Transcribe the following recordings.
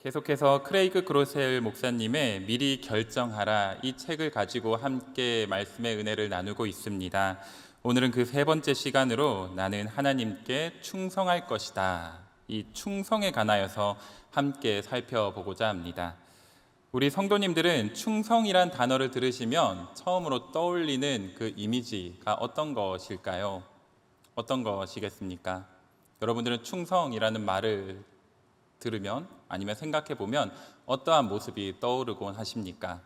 계속해서 크레이그 그로셀 목사님의 미리 결정하라 이 책을 가지고 함께 말씀의 은혜를 나누고 있습니다. 오늘은 그 세 번째 시간으로 나는 하나님께 충성할 것이다. 이 충성에 관하여서 함께 살펴보고자 합니다. 우리 성도님들은 충성이란 단어를 들으시면 처음으로 떠올리는 그 이미지가 어떤 것일까요? 어떤 것이겠습니까? 여러분들은 충성이라는 말을 들으면 아니면 생각해 보면 어떠한 모습이 떠오르곤 하십니까?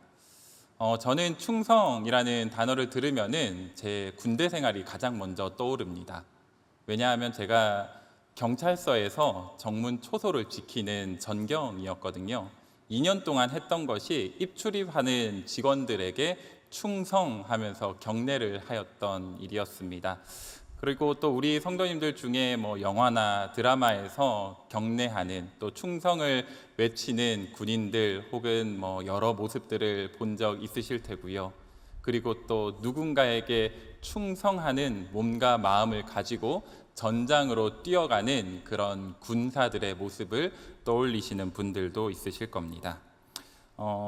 저는 충성이라는 단어를 들으면은 제 군대 생활이 가장 먼저 떠오릅니다. 왜냐하면 제가 경찰서에서 정문 초소를 지키는 전경이었거든요. 2년 동안 했던 것이 입출입하는 직원들에게 충성하면서 경례를 하였던 일이었습니다. 그리고 또 우리 성도님들 중에 영화나 드라마에서 경례하는 또 충성을 외치는 군인들 혹은 여러 모습들을 본 적 있으실 테고요. 그리고 또 누군가에게 충성하는 몸과 마음을 가지고 전장으로 뛰어가는 그런 군사들의 모습을 떠올리시는 분들도 있으실 겁니다.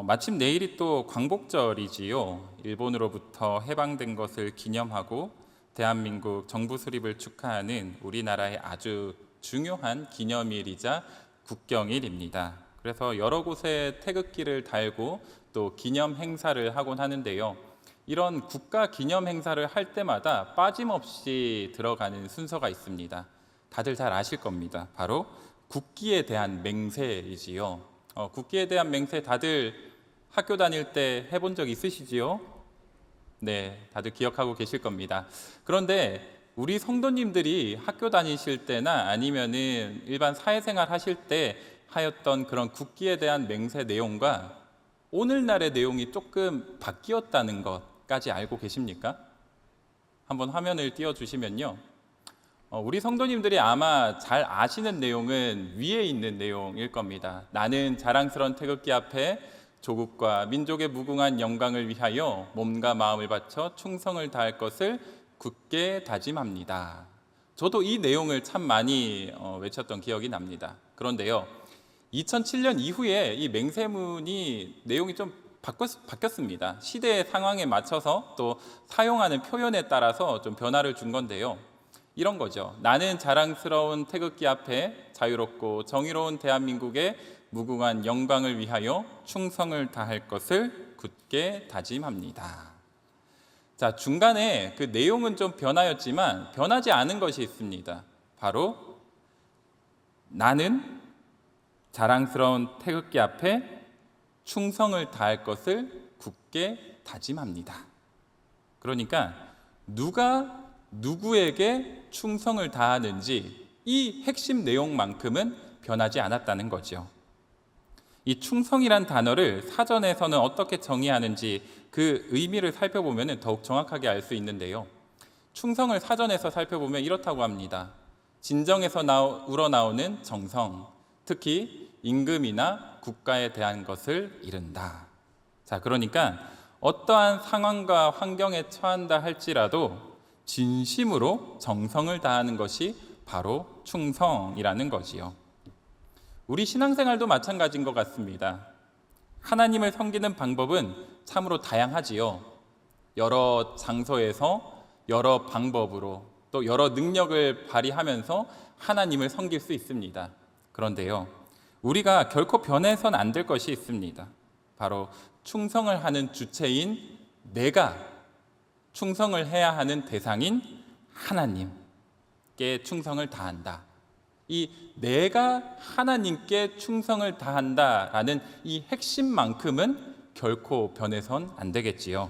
마침 내일이 또 광복절이지요. 일본으로부터 해방된 것을 기념하고 대한민국 정부 수립을 축하하는 우리나라의 아주 중요한 기념일이자 국경일입니다. 그래서 여러 곳에 태극기를 달고 또 기념 행사를 하곤 하는데요. 이런 국가 기념 행사를 할 때마다 빠짐없이 들어가는 순서가 있습니다. 다들 잘 아실 겁니다. 바로 국기에 대한 맹세이지요. 국기에 대한 맹세 다들 학교 다닐 때 해본 적 있으시지요? 네, 다들 기억하고 계실 겁니다. 그런데 우리 성도님들이 학교 다니실 때나 아니면은 일반 사회생활 하실 때 하였던 그런 국기에 대한 맹세 내용과 오늘날의 내용이 조금 바뀌었다는 것까지 알고 계십니까? 한번 화면을 띄워주시면요. 우리 성도님들이 아마 잘 아시는 내용은 위에 있는 내용일 겁니다. 나는 자랑스러운 태극기 앞에 조국과 민족의 무궁한 영광을 위하여 몸과 마음을 바쳐 충성을 다할 것을 굳게 다짐합니다. 저도 이 내용을 참 많이 외쳤던 기억이 납니다. 그런데요, 2007년 이후에 이 맹세문이 내용이 좀 바뀌었습니다. 시대의 상황에 맞춰서 또 사용하는 표현에 따라서 좀 변화를 준 건데요. 이런 거죠. 나는 자랑스러운 태극기 앞에 자유롭고 정의로운 대한민국의 무궁한 영광을 위하여 충성을 다할 것을 굳게 다짐합니다. 자, 중간에 그 내용은 좀 변하였지만 변하지 않은 것이 있습니다. 바로 나는 자랑스러운 태극기 앞에 충성을 다할 것을 굳게 다짐합니다. 그러니까 누가 누구에게 충성을 다하는지 이 핵심 내용만큼은 변하지 않았다는 거죠. 이 충성이란 단어를 사전에서는 어떻게 정의하는지 그 의미를 살펴보면 더욱 정확하게 알 수 있는데요. 충성을 사전에서 살펴보면 이렇다고 합니다. 진정에서 우러나오는 정성, 특히 임금이나 국가에 대한 것을 이른다. 자, 그러니까 어떠한 상황과 환경에 처한다 할지라도 진심으로 정성을 다하는 것이 바로 충성이라는 거지요. 우리 신앙생활도 마찬가지인 것 같습니다. 하나님을 섬기는 방법은 참으로 다양하지요. 여러 장소에서 여러 방법으로 또 여러 능력을 발휘하면서 하나님을 섬길 수 있습니다. 그런데요, 우리가 결코 변해선 안 될 것이 있습니다. 바로 충성을 하는 주체인 내가 충성을 해야 하는 대상인 하나님께 충성을 다한다. 이 내가 하나님께 충성을 다한다라는 이 핵심만큼은 결코 변해선 안 되겠지요.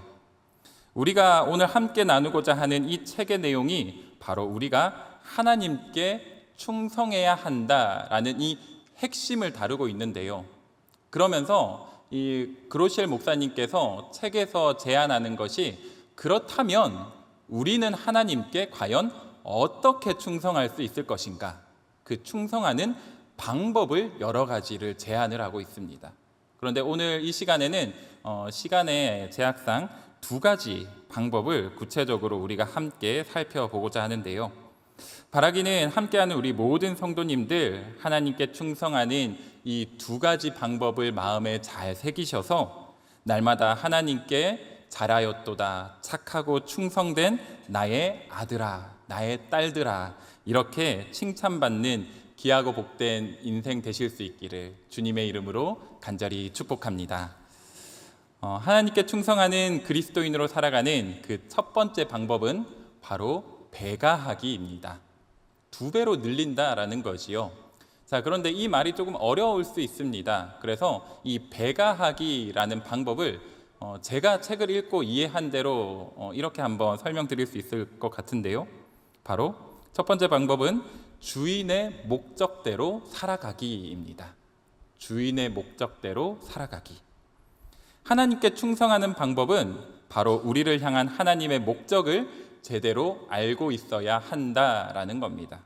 우리가 오늘 함께 나누고자 하는 이 책의 내용이 바로 우리가 하나님께 충성해야 한다라는 이 핵심을 다루고 있는데요. 그러면서 이 그로시엘 목사님께서 책에서 제안하는 것이 그렇다면 우리는 하나님께 과연 어떻게 충성할 수 있을 것인가? 그 충성하는 방법을 여러 가지를 제안을 하고 있습니다. 그런데 오늘 이 시간에는 시간의 제약상 두 가지 방법을 구체적으로 우리가 함께 살펴보고자 하는데요. 바라기는 함께하는 우리 모든 성도님들 하나님께 충성하는 이 두 가지 방법을 마음에 잘 새기셔서 날마다 하나님께 잘하였도다, 착하고 충성된 나의 아들아, 나의 딸들아, 이렇게 칭찬받는 귀하고 복된 인생 되실 수 있기를 주님의 이름으로 간절히 축복합니다. 하나님께 충성하는 그리스도인으로 살아가는 그 첫 번째 방법은 바로 배가하기입니다. 2배로 늘린다라는 거지요. 자, 그런데 이 말이 조금 어려울 수 있습니다. 그래서 이 배가하기라는 방법을 제가 책을 읽고 이해한 대로 이렇게 한번 설명드릴 수 있을 것 같은데요. 바로 첫 번째 방법은 주인의 목적대로 살아가기입니다. 주인의 목적대로 살아가기. 하나님께 충성하는 방법은 바로 우리를 향한 하나님의 목적을 제대로 알고 있어야 한다라는 겁니다.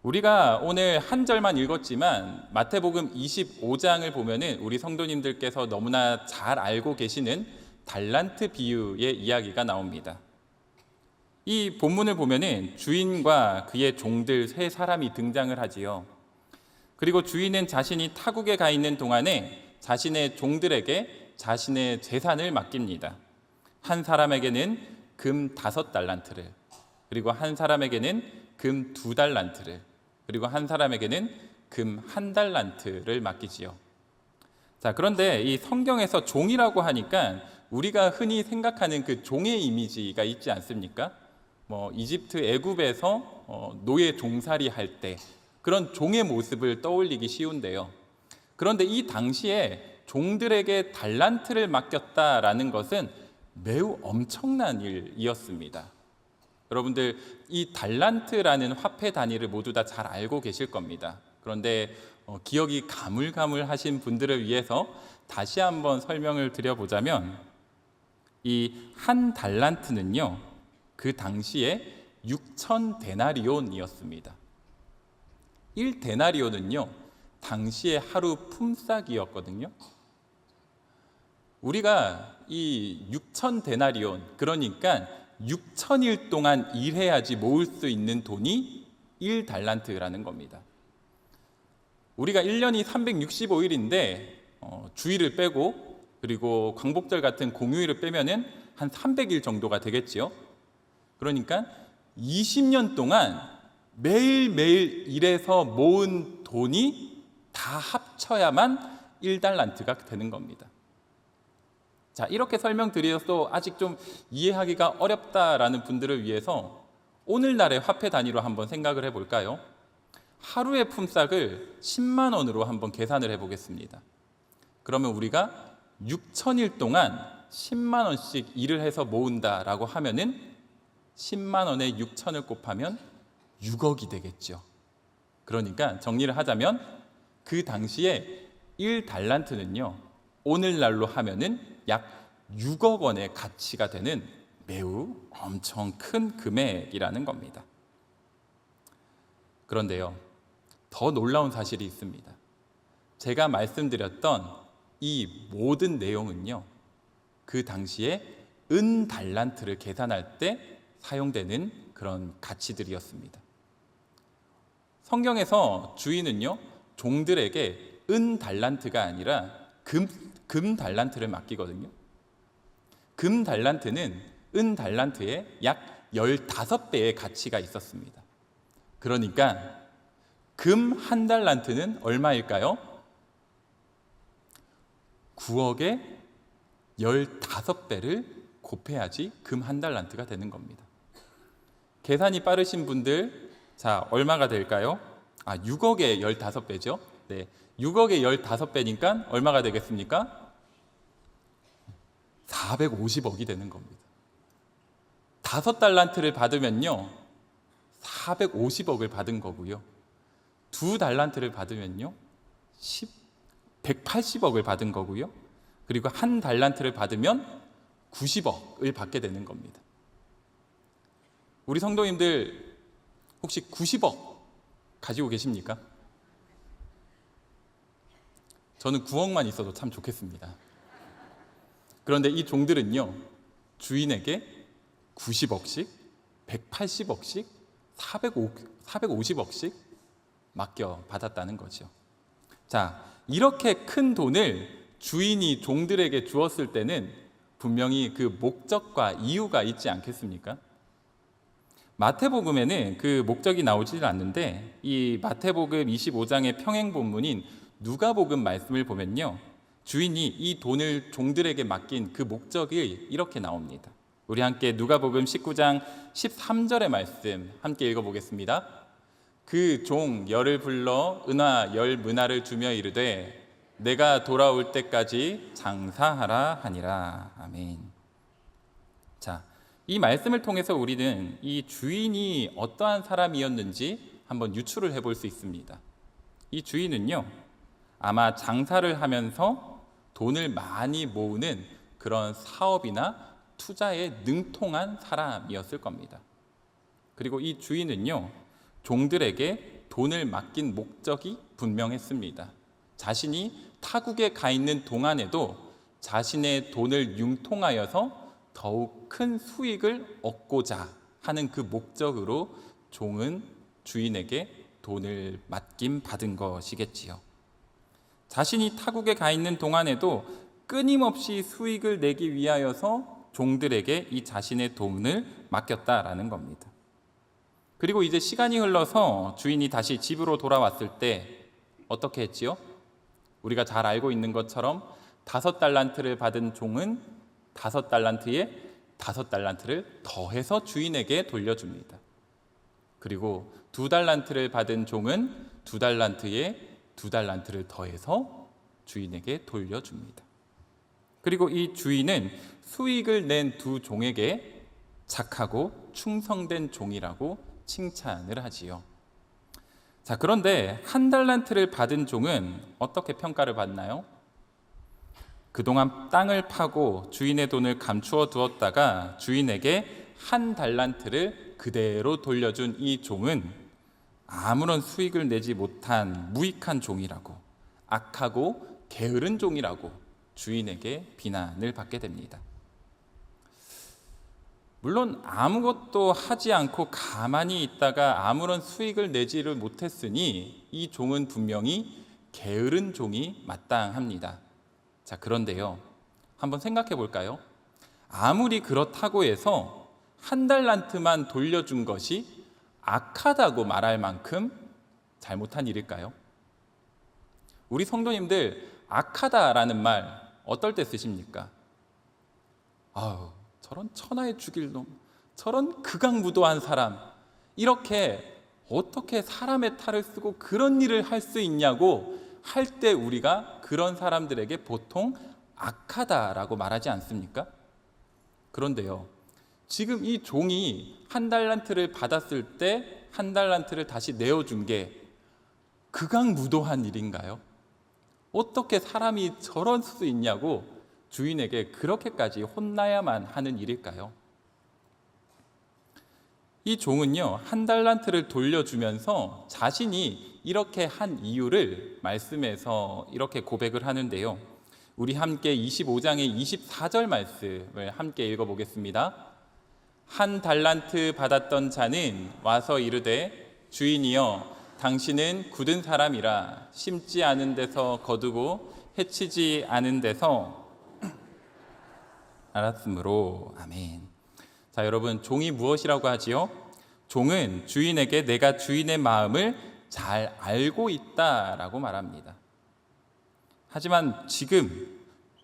우리가 오늘 한 절만 읽었지만 마태복음 25장을 보면은 우리 성도님들께서 너무나 잘 알고 계시는 달란트 비유의 이야기가 나옵니다. 이 본문을 보면은 주인과 그의 종들 세 사람이 등장을 하지요. 그리고 주인은 자신이 타국에 가 있는 동안에 자신의 종들에게 자신의 재산을 맡깁니다. 한 사람에게는 금 5달란트를, 그리고 한 사람에게는 금 2달란트를, 그리고 한 사람에게는 금 1달란트를 맡기지요. 자, 그런데 이 성경에서 종이라고 하니까 우리가 흔히 생각하는 그 종의 이미지가 있지 않습니까? 이집트 애굽에서 노예 종살이 할 때 그런 종의 모습을 떠올리기 쉬운데요. 그런데 이 당시에 종들에게 달란트를 맡겼다라는 것은 매우 엄청난 일이었습니다. 여러분들 이 달란트라는 화폐 단위를 모두 다 잘 알고 계실 겁니다. 그런데 기억이 가물가물하신 분들을 위해서 다시 한번 설명을 드려보자면 이 한 달란트는요, 그 당시에 6,000데나리온이었습니다. 1데나리온은요 당시의 하루 품삯이었거든요. 우리가 이 6,000데나리온, 그러니까 6,000일 동안 일해야지 모을 수 있는 돈이 1달란트라는 겁니다. 우리가 1년이 365일인데 주일을 빼고 그리고 광복절 같은 공휴일을 빼면은 한 300일 정도가 되겠지요. 그러니까 20년 동안 매일매일 일해서 모은 돈이 다 합쳐야만 1달란트가 되는 겁니다. 자, 이렇게 설명드려도 아직 좀 이해하기가 어렵다라는 분들을 위해서 오늘날의 화폐 단위로 한번 생각을 해볼까요? 하루의 품삯을 10만 원으로 한번 계산을 해보겠습니다. 그러면 우리가 6,000일 동안 10만 원씩 일을 해서 모은다라고 하면은 10만 원에 6,000을 곱하면 6억이 되겠죠. 그러니까 정리를 하자면 그 당시에 1달란트는요 오늘날로 하면은 약 6억 원의 가치가 되는 매우 엄청 큰 금액이라는 겁니다. 그런데요, 더 놀라운 사실이 있습니다. 제가 말씀드렸던 이 모든 내용은요, 그 당시에 은달란트를 계산할 때 사용되는 그런 가치들이었습니다. 성경에서 주인은요, 종들에게 은달란트가 아니라 금달란트를 맡기거든요. 금달란트는 은달란트의 약 15배의 가치가 있었습니다. 그러니까 금 1달란트는 얼마일까요? 9억에 15배를 곱해야지 금 1달란트가 되는 겁니다. 계산이 빠르신 분들, 자, 얼마가 될까요? 6억에 15배죠. 네, 6억에 15배니까 얼마가 되겠습니까? 450억이 되는 겁니다. 5달란트를 받으면요 450억을 받은 거고요. 2달란트를 받으면요 180억을 받은 거고요. 그리고 1달란트를 받으면 90억을 받게 되는 겁니다. 우리 성도님들 혹시 90억 가지고 계십니까? 저는 9억만 있어도 참 좋겠습니다. 그런데 이 종들은요, 주인에게 90억씩, 180억씩, 450억씩 맡겨 받았다는 거죠. 자, 이렇게 큰 돈을 주인이 종들에게 주었을 때는 분명히 그 목적과 이유가 있지 않겠습니까? 마태복음에는 그 목적이 나오질 않는데 이 마태복음 25장의 평행 본문인 누가복음 말씀을 보면요, 주인이 이 돈을 종들에게 맡긴 그 목적이 이렇게 나옵니다. 우리 함께 누가복음 19장 13절의 말씀 함께 읽어보겠습니다. 그 종 열을 불러 은화 열 문화를 주며 이르되 내가 돌아올 때까지 장사하라 하니라. 아멘. 자, 이 말씀을 통해서 우리는 이 주인이 어떠한 사람이었는지 한번 유추를 해볼 수 있습니다. 이 주인은요, 아마 장사를 하면서 돈을 많이 모으는 그런 사업이나 투자에 능통한 사람이었을 겁니다. 그리고 이 주인은요, 종들에게 돈을 맡긴 목적이 분명했습니다. 자신이 타국에 가 있는 동안에도 자신의 돈을 융통하여서 더욱 큰 수익을 얻고자 하는 그 목적으로 종은 주인에게 돈을 맡김 받은 것이겠지요. 자신이 타국에 가 있는 동안에도 끊임없이 수익을 내기 위하여서 종들에게 이 자신의 돈을 맡겼다라는 겁니다. 그리고 이제 시간이 흘러서 주인이 다시 집으로 돌아왔을 때 어떻게 했지요? 우리가 잘 알고 있는 것처럼 5달란트를 받은 종은 5달란트에 5달란트를 더해서 주인에게 돌려줍니다. 그리고 2달란트를 받은 종은 2달란트에 2달란트를 더해서 주인에게 돌려줍니다. 그리고 이 주인은 수익을 낸 두 종에게 착하고 충성된 종이라고 칭찬을 하지요. 자, 그런데 1달란트를 받은 종은 어떻게 평가를 받나요? 그동안 땅을 파고 주인의 돈을 감추어 두었다가 주인에게 1달란트를 그대로 돌려준 이 종은 아무런 수익을 내지 못한 무익한 종이라고, 악하고 게으른 종이라고 주인에게 비난을 받게 됩니다. 물론 아무것도 하지 않고 가만히 있다가 아무런 수익을 내지를 못했으니 이 종은 분명히 게으른 종이 마땅합니다. 자, 그런데요, 한번 생각해 볼까요? 아무리 그렇다고 해서 1달란트만 돌려준 것이 악하다고 말할 만큼 잘못한 일일까요? 우리 성도님들 악하다라는 말 어떨 때 쓰십니까? 아우, 저런 천하에 죽일 놈, 저런 극악무도한 사람, 이렇게 어떻게 사람의 탈을 쓰고 그런 일을 할 수 있냐고 할 때 우리가 그런 사람들에게 보통 악하다라고 말하지 않습니까? 그런데요, 지금 이 종이 1달란트를 받았을 때 1달란트를 다시 내어준 게 극악무도한 일인가요? 어떻게 사람이 저럴 수 있냐고 주인에게 그렇게까지 혼나야만 하는 일일까요? 이 종은요, 1달란트를 돌려주면서 자신이 이렇게 한 이유를 말씀에서 이렇게 고백을 하는데요, 우리 함께 25장의 24절 말씀을 함께 읽어보겠습니다. 1달란트 받았던 자는 와서 이르되 주인이여, 당신은 굳은 사람이라 심지 않은 데서 거두고 해치지 않은 데서 알았으므로. 아멘. 자, 여러분, 종이 무엇이라고 하지요? 종은 주인에게 내가 주인의 마음을 잘 알고 있다라고 말합니다. 하지만 지금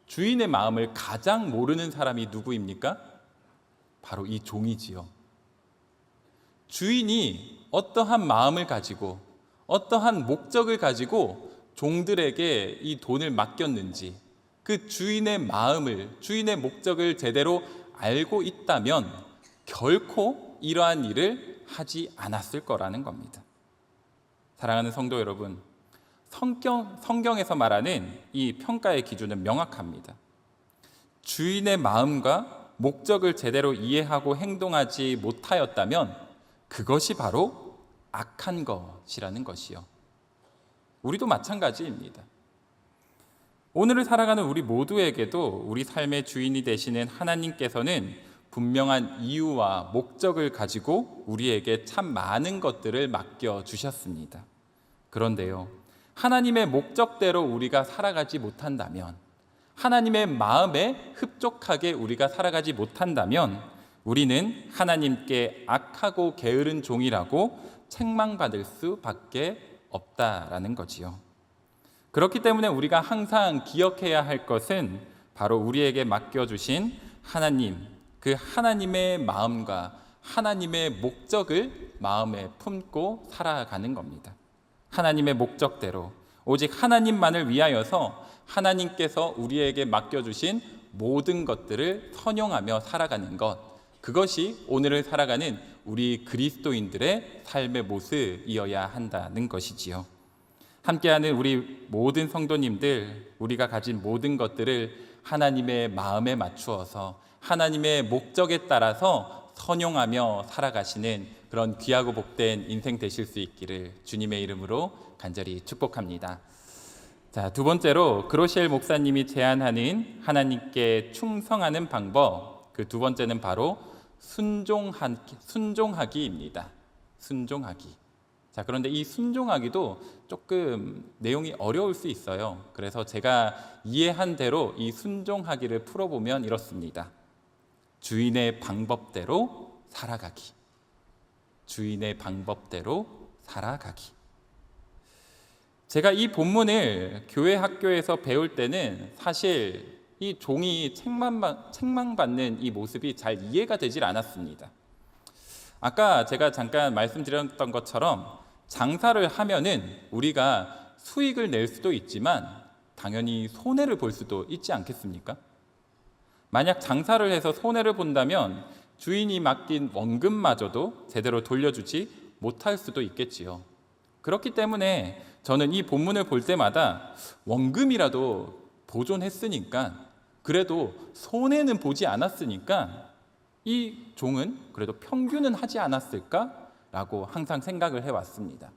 주인의 마음을 가장 모르는 사람이 누구입니까? 바로 이 종이지요. 주인이 어떠한 마음을 가지고 어떠한 목적을 가지고 종들에게 이 돈을 맡겼는지, 그 주인의 마음을, 주인의 목적을 제대로 알고 있다면 결코 이러한 일을 하지 않았을 거라는 겁니다. 사랑하는 성도 여러분, 성경에서 말하는 이 평가의 기준은 명확합니다. 주인의 마음과 목적을 제대로 이해하고 행동하지 못하였다면 그것이 바로 악한 것이라는 것이요. 우리도 마찬가지입니다. 오늘을 살아가는 우리 모두에게도 우리 삶의 주인이 되시는 하나님께서는 분명한 이유와 목적을 가지고 우리에게 참 많은 것들을 맡겨주셨습니다. 그런데요, 하나님의 목적대로 우리가 살아가지 못한다면, 하나님의 마음에 흡족하게 우리가 살아가지 못한다면 우리는 하나님께 악하고 게으른 종이라고 책망받을 수밖에 없다라는 거지요. 그렇기 때문에 우리가 항상 기억해야 할 것은 바로 우리에게 맡겨주신 하나님, 그 하나님의 마음과 하나님의 목적을 마음에 품고 살아가는 겁니다. 하나님의 목적대로 오직 하나님만을 위하여서 하나님께서 우리에게 맡겨주신 모든 것들을 선용하며 살아가는 것, 그것이 오늘을 살아가는 우리 그리스도인들의 삶의 모습이어야 한다는 것이지요. 함께하는 우리 모든 성도님들, 우리가 가진 모든 것들을 하나님의 마음에 맞추어서 하나님의 목적에 따라서 선용하며 살아가시는 그런 귀하고 복된 인생 되실 수 있기를 주님의 이름으로 간절히 축복합니다. 자, 두 번째로 그로시엘 목사님이 제안하는 하나님께 충성하는 방법, 그 두 번째는 바로 순종하기입니다. 순종하기. 자, 그런데 이 순종하기도 조금 내용이 어려울 수 있어요. 그래서 제가 이해한 대로 이 순종하기를 풀어보면 이렇습니다. 주인의 방법대로 살아가기. 주인의 방법대로 살아가기. 제가 이 본문을 교회 학교에서 배울 때는 사실 이 종이 책망받는 이 모습이 잘 이해가 되질 않았습니다. 아까 제가 잠깐 말씀드렸던 것처럼 장사를 하면은 우리가 수익을 낼 수도 있지만 당연히 손해를 볼 수도 있지 않겠습니까? 만약 장사를 해서 손해를 본다면 주인이 맡긴 원금마저도 제대로 돌려주지 못할 수도 있겠지요. 그렇기 때문에 저는 이 본문을 볼 때마다 원금이라도 보존했으니까, 그래도 손해는 보지 않았으니까 이 종은 그래도 평균은 하지 않았을까라고 항상 생각을 해왔습니다.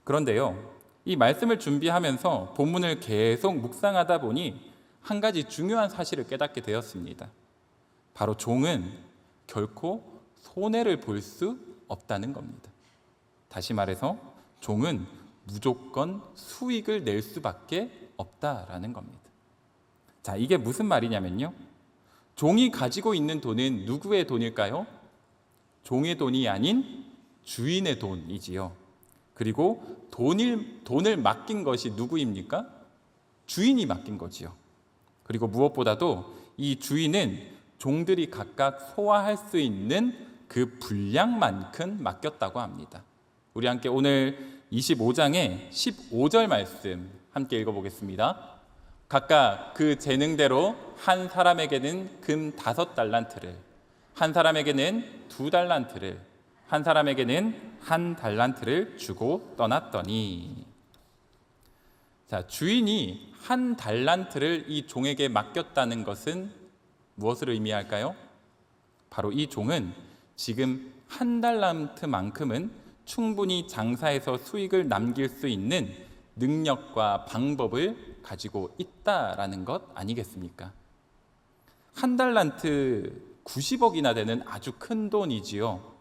그런데요, 이 말씀을 준비하면서 본문을 계속 묵상하다 보니 한 가지 중요한 사실을 깨닫게 되었습니다. 바로 종은 결코 손해를 볼 수 없다는 겁니다. 다시 말해서 종은 무조건 수익을 낼 수밖에 없다라는 겁니다. 자, 이게 무슨 말이냐면요, 종이 가지고 있는 돈은 누구의 돈일까요? 종의 돈이 아닌 주인의 돈이지요. 그리고 돈을 맡긴 것이 누구입니까? 주인이 맡긴 거지요. 그리고 무엇보다도 이 주인은 종들이 각각 소화할 수 있는 그 분량만큼 맡겼다고 합니다. 우리 함께 오늘 25장의 15절 말씀 함께 읽어보겠습니다. 각각 그 재능대로 한 사람에게는 금 5달란트를, 한 사람에게는 2달란트를, 한 사람에게는 1달란트를 주고 떠났더니. 자, 주인이 1달란트를 이 종에게 맡겼다는 것은 무엇을 의미할까요? 바로 이 종은 지금 1달란트만큼은 충분히 장사해서 수익을 남길 수 있는 능력과 방법을 가지고 있다라는 것 아니겠습니까? 1달란트 90억이나 되는 아주 큰 돈이지요.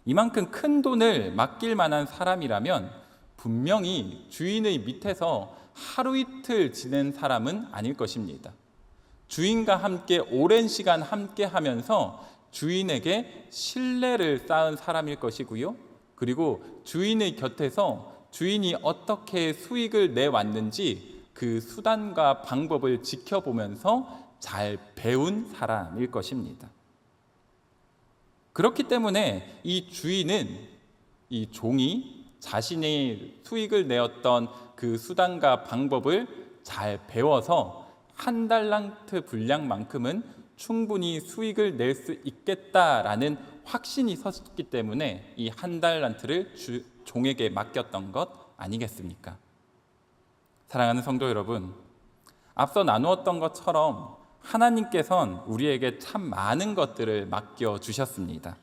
이만큼 큰 돈을 맡길 만한 사람이라면 분명히 주인의 밑에서 하루 이틀 지낸 사람은 아닐 것입니다. 주인과 함께 오랜 시간 함께 하면서 주인에게 신뢰를 쌓은 사람일 것이고요. 그리고 주인의 곁에서 주인이 어떻게 수익을 내왔는지 그 수단과 방법을 지켜보면서 잘 배운 사람일 것입니다. 그렇기 때문에 이 주인은, 이 종이 자신의 수익을 내었던 그 수단과 방법을 잘 배워서 1달란트 분량만큼은 충분히 수익을 낼 수 있겠다라는 확신이 섰기 때문에 이 1달란트를 종에게 맡겼던 것 아니겠습니까? 사랑하는 성도 여러분, 앞서 나누었던 것처럼 하나님께서는 우리에게 참 많은 것들을 맡겨주셨습니다.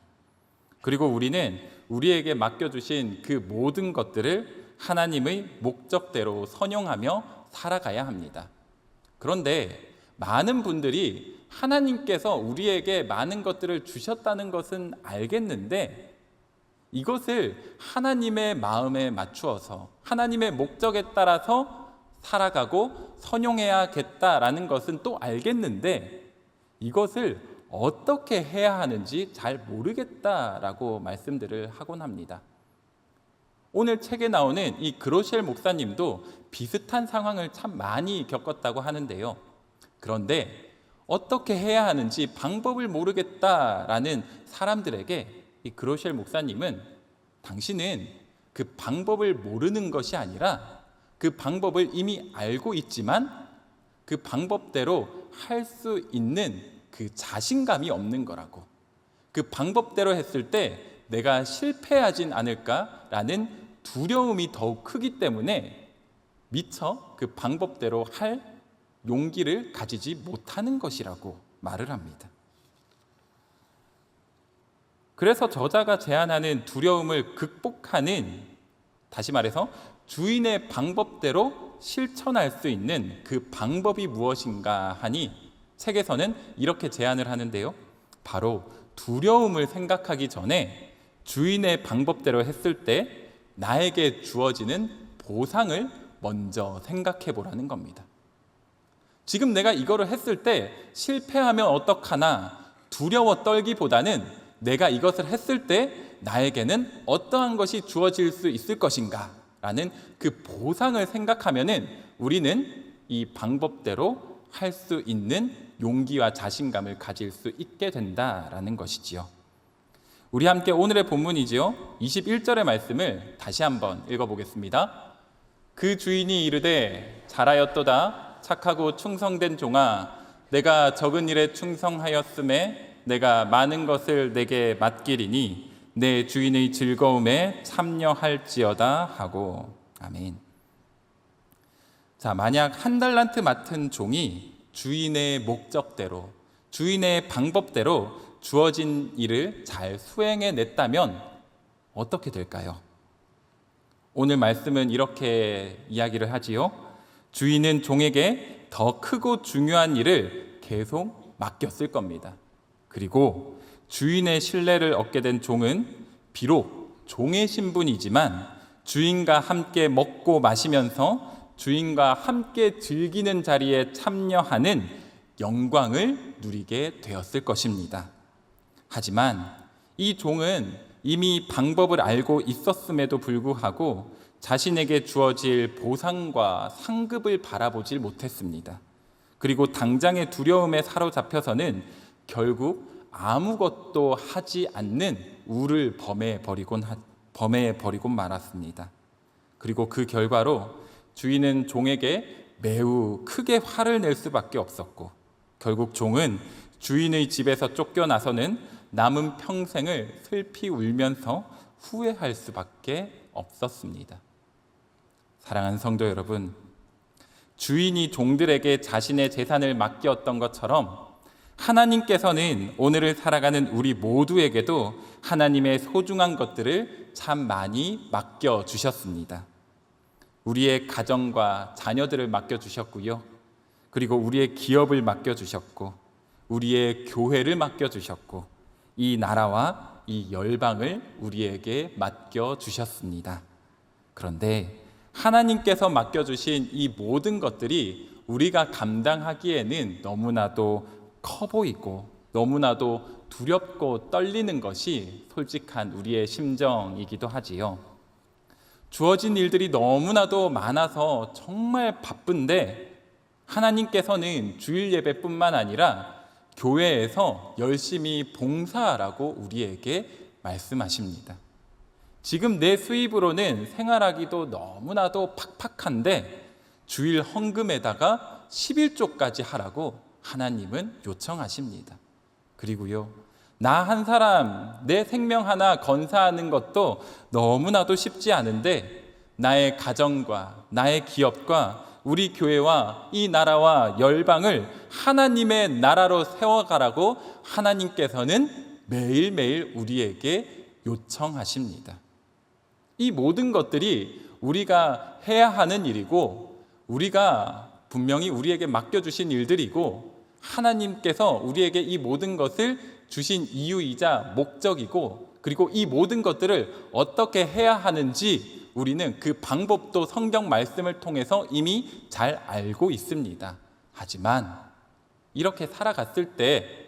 그리고 우리는 우리에게 맡겨주신 그 모든 것들을 하나님의 목적대로 선용하며 살아가야 합니다. 그런데 많은 분들이 하나님께서 우리에게 많은 것들을 주셨다는 것은 알겠는데 이것을 하나님의 마음에 맞추어서 하나님의 목적에 따라서 살아가고 선용해야겠다라는 것은 또 알겠는데 이것을 어떻게 해야 하는지 잘 모르겠다라고 말씀들을 하곤 합니다. 오늘 책에 나오는 이 그로셸 목사님도 비슷한 상황을 참 많이 겪었다고 하는데요. 그런데 어떻게 해야 하는지 방법을 모르겠다라는 사람들에게 이 그로셸 목사님은 당신은 그 방법을 모르는 것이 아니라 그 방법을 이미 알고 있지만 그 방법대로 할 수 있는 그 자신감이 없는 거라고, 그 방법대로 했을 때 내가 실패하진 않을까라는 두려움이 더욱 크기 때문에 미처 그 방법대로 할 용기를 가지지 못하는 것이라고 말을 합니다. 그래서 저자가 제안하는 두려움을 극복하는, 다시 말해서 주인의 방법대로 실천할 수 있는 그 방법이 무엇인가 하니 책에서는 이렇게 제안을 하는데요. 바로 두려움을 생각하기 전에 주인의 방법대로 했을 때 나에게 주어지는 보상을 먼저 생각해 보라는 겁니다. 지금 내가 이거를 했을 때 실패하면 어떡하나 두려워 떨기보다는 내가 이것을 했을 때 나에게는 어떠한 것이 주어질 수 있을 것인가 라는 그 보상을 생각하면은 우리는 이 방법대로 할 수 있는 용기와 자신감을 가질 수 있게 된다라는 것이지요. 우리 함께 오늘의 본문이지요. 21절의 말씀을 다시 한번 읽어보겠습니다. 그 주인이 이르되 잘하였도다 착하고 충성된 종아, 내가 적은 일에 충성하였음에 내가 많은 것을 내게 맡기리니 내 주인의 즐거움에 참여할지어다 하고. 아멘. 자, 만약 한 달란트 맡은 종이 주인의 목적대로, 주인의 방법대로 주어진 일을 잘 수행해 냈다면 어떻게 될까요? 오늘 말씀은 이렇게 이야기를 하지요. 주인은 종에게 더 크고 중요한 일을 계속 맡겼을 겁니다. 그리고 주인의 신뢰를 얻게 된 종은 비록 종의 신분이지만 주인과 함께 먹고 마시면서 주인과 함께 즐기는 자리에 참여하는 영광을 누리게 되었을 것입니다. 하지만 이 종은 이미 방법을 알고 있었음에도 불구하고 자신에게 주어질 보상과 상급을 바라보질 못했습니다. 그리고 당장의 두려움에 사로잡혀서는 결국 아무것도 하지 않는 우를 범해버리곤 말았습니다. 그리고 그 결과로 주인은 종에게 매우 크게 화를 낼 수밖에 없었고 결국 종은 주인의 집에서 쫓겨나서는 남은 평생을 슬피 울면서 후회할 수밖에 없었습니다. 사랑하는 성도 여러분, 주인이 종들에게 자신의 재산을 맡겼던 것처럼 하나님께서는 오늘을 살아가는 우리 모두에게도 하나님의 소중한 것들을 참 많이 맡겨주셨습니다. 우리의 가정과 자녀들을 맡겨주셨고요. 그리고 우리의 기업을 맡겨주셨고 우리의 교회를 맡겨주셨고 이 나라와 이 열방을 우리에게 맡겨주셨습니다. 그런데 하나님께서 맡겨주신 이 모든 것들이 우리가 감당하기에는 너무나도 커 보이고 너무나도 두렵고 떨리는 것이 솔직한 우리의 심정이기도 하지요. 주어진 일들이 너무나도 많아서 정말 바쁜데 하나님께서는 주일 예배뿐만 아니라 교회에서 열심히 봉사하라고 우리에게 말씀하십니다. 지금 내 수입으로는 생활하기도 너무나도 팍팍한데 주일 헌금에다가 11조까지 하라고 하나님은 요청하십니다. 그리고요, 나 한 사람, 내 생명 하나 건사하는 것도 너무나도 쉽지 않은데 나의 가정과 나의 기업과 우리 교회와 이 나라와 열방을 하나님의 나라로 세워가라고 하나님께서는 매일매일 우리에게 요청하십니다. 이 모든 것들이 우리가 해야 하는 일이고 우리가 분명히 우리에게 맡겨주신 일들이고 하나님께서 우리에게 이 모든 것을 주신 이유이자 목적이고 그리고 이 모든 것들을 어떻게 해야 하는지 우리는 그 방법도 성경 말씀을 통해서 이미 잘 알고 있습니다. 하지만 이렇게 살아갔을 때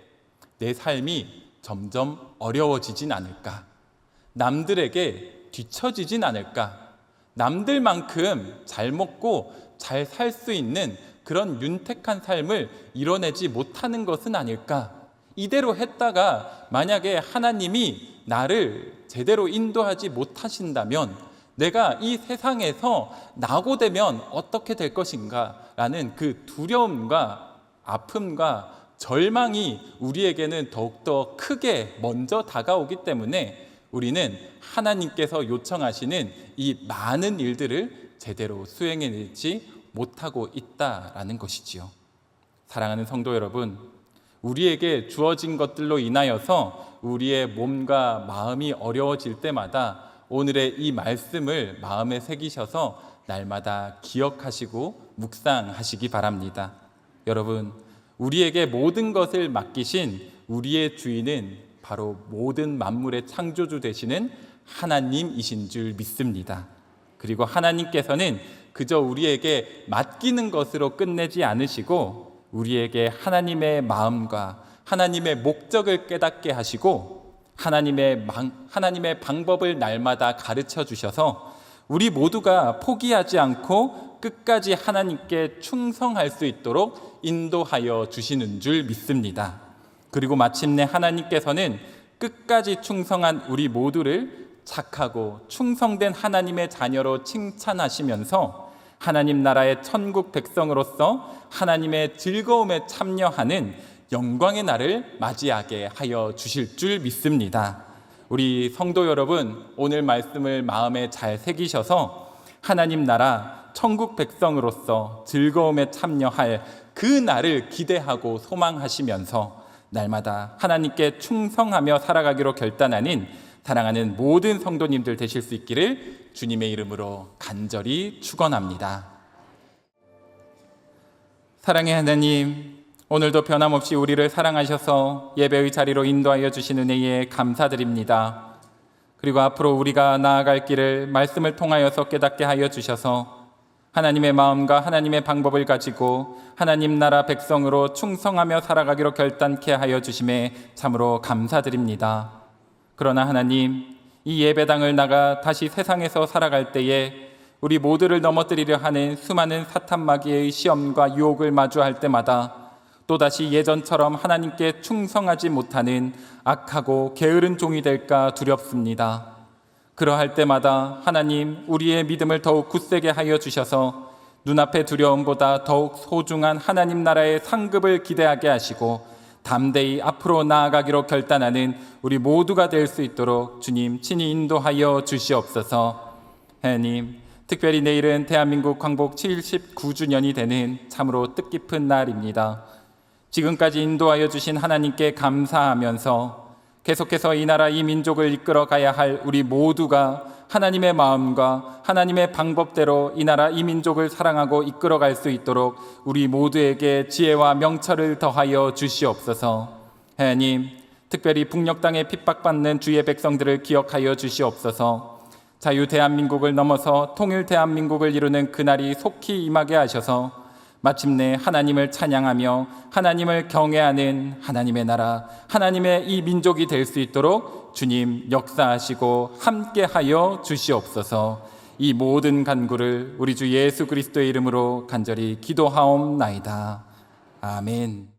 내 삶이 점점 어려워지진 않을까? 남들에게 뒤처지진 않을까? 남들만큼 잘 먹고 잘 살 수 있는 그런 윤택한 삶을 이뤄내지 못하는 것은 아닐까? 이대로 했다가 만약에 하나님이 나를 제대로 인도하지 못하신다면 내가 이 세상에서 낙오되면 어떻게 될 것인가? 라는 그 두려움과 아픔과 절망이 우리에게는 더욱더 크게 먼저 다가오기 때문에 우리는 하나님께서 요청하시는 이 많은 일들을 제대로 수행해내지 못하고 있다라는 것이지요. 사랑하는 성도 여러분, 우리에게 주어진 것들로 인하여서 우리의 몸과 마음이 어려워질 때마다 오늘의 이 말씀을 마음에 새기셔서 날마다 기억하시고 묵상하시기 바랍니다. 여러분, 우리에게 모든 것을 맡기신 우리의 주인은 바로 모든 만물의 창조주 되시는 하나님이신 줄 믿습니다. 그리고 하나님께서는 그저 우리에게 맡기는 것으로 끝내지 않으시고 우리에게 하나님의 마음과 하나님의 목적을 깨닫게 하시고 하나님의 방법을 날마다 가르쳐 주셔서 우리 모두가 포기하지 않고 끝까지 하나님께 충성할 수 있도록 인도하여 주시는 줄 믿습니다. 그리고 마침내 하나님께서는 끝까지 충성한 우리 모두를 착하고 충성된 하나님의 자녀로 칭찬하시면서 하나님 나라의 천국 백성으로서 하나님의 즐거움에 참여하는 영광의 날을 맞이하게 하여 주실 줄 믿습니다. 우리 성도 여러분, 오늘 말씀을 마음에 잘 새기셔서 하나님 나라 천국 백성으로서 즐거움에 참여할 그 날을 기대하고 소망하시면서 날마다 하나님께 충성하며 살아가기로 결단하는 사랑하는 모든 성도님들 되실 수 있기를 주님의 이름으로 간절히 축원합니다. 사랑의 하나님, 오늘도 변함없이 우리를 사랑하셔서 예배의 자리로 인도하여 주신 은혜에 감사드립니다. 그리고 앞으로 우리가 나아갈 길을 말씀을 통하여서 깨닫게 하여 주셔서 하나님의 마음과 하나님의 방법을 가지고 하나님 나라 백성으로 충성하며 살아가기로 결단케 하여 주심에 참으로 감사드립니다. 그러나 하나님, 이 예배당을 나가 다시 세상에서 살아갈 때에 우리 모두를 넘어뜨리려 하는 수많은 사탄 마귀의 시험과 유혹을 마주할 때마다 또다시 예전처럼 하나님께 충성하지 못하는 악하고 게으른 종이 될까 두렵습니다. 그러할 때마다 하나님, 우리의 믿음을 더욱 굳세게 하여 주셔서 눈앞의 두려움보다 더욱 소중한 하나님 나라의 상급을 기대하게 하시고 담대히 앞으로 나아가기로 결단하는 우리 모두가 될 수 있도록 주님 친히 인도하여 주시옵소서. 하나님, 특별히 내일은 대한민국 광복 79주년이 되는 참으로 뜻깊은 날입니다. 지금까지 인도하여 주신 하나님께 감사하면서 계속해서 이 나라 이 민족을 이끌어 가야 할 우리 모두가 하나님의 마음과 하나님의 방법대로 이 나라 이 민족을 사랑하고 이끌어 갈 수 있도록 우리 모두에게 지혜와 명철을 더하여 주시옵소서. 하나님, 특별히 북녘 땅에 핍박받는 주의 백성들을 기억하여 주시옵소서. 자유 대한민국을 넘어서 통일 대한민국을 이루는 그날이 속히 임하게 하셔서 마침내 하나님을 찬양하며 하나님을 경외하는 하나님의 나라, 하나님의 이 민족이 될 수 있도록 주님 역사하시고 함께하여 주시옵소서. 이 모든 간구를 우리 주 예수 그리스도의 이름으로 간절히 기도하옵나이다. 아멘.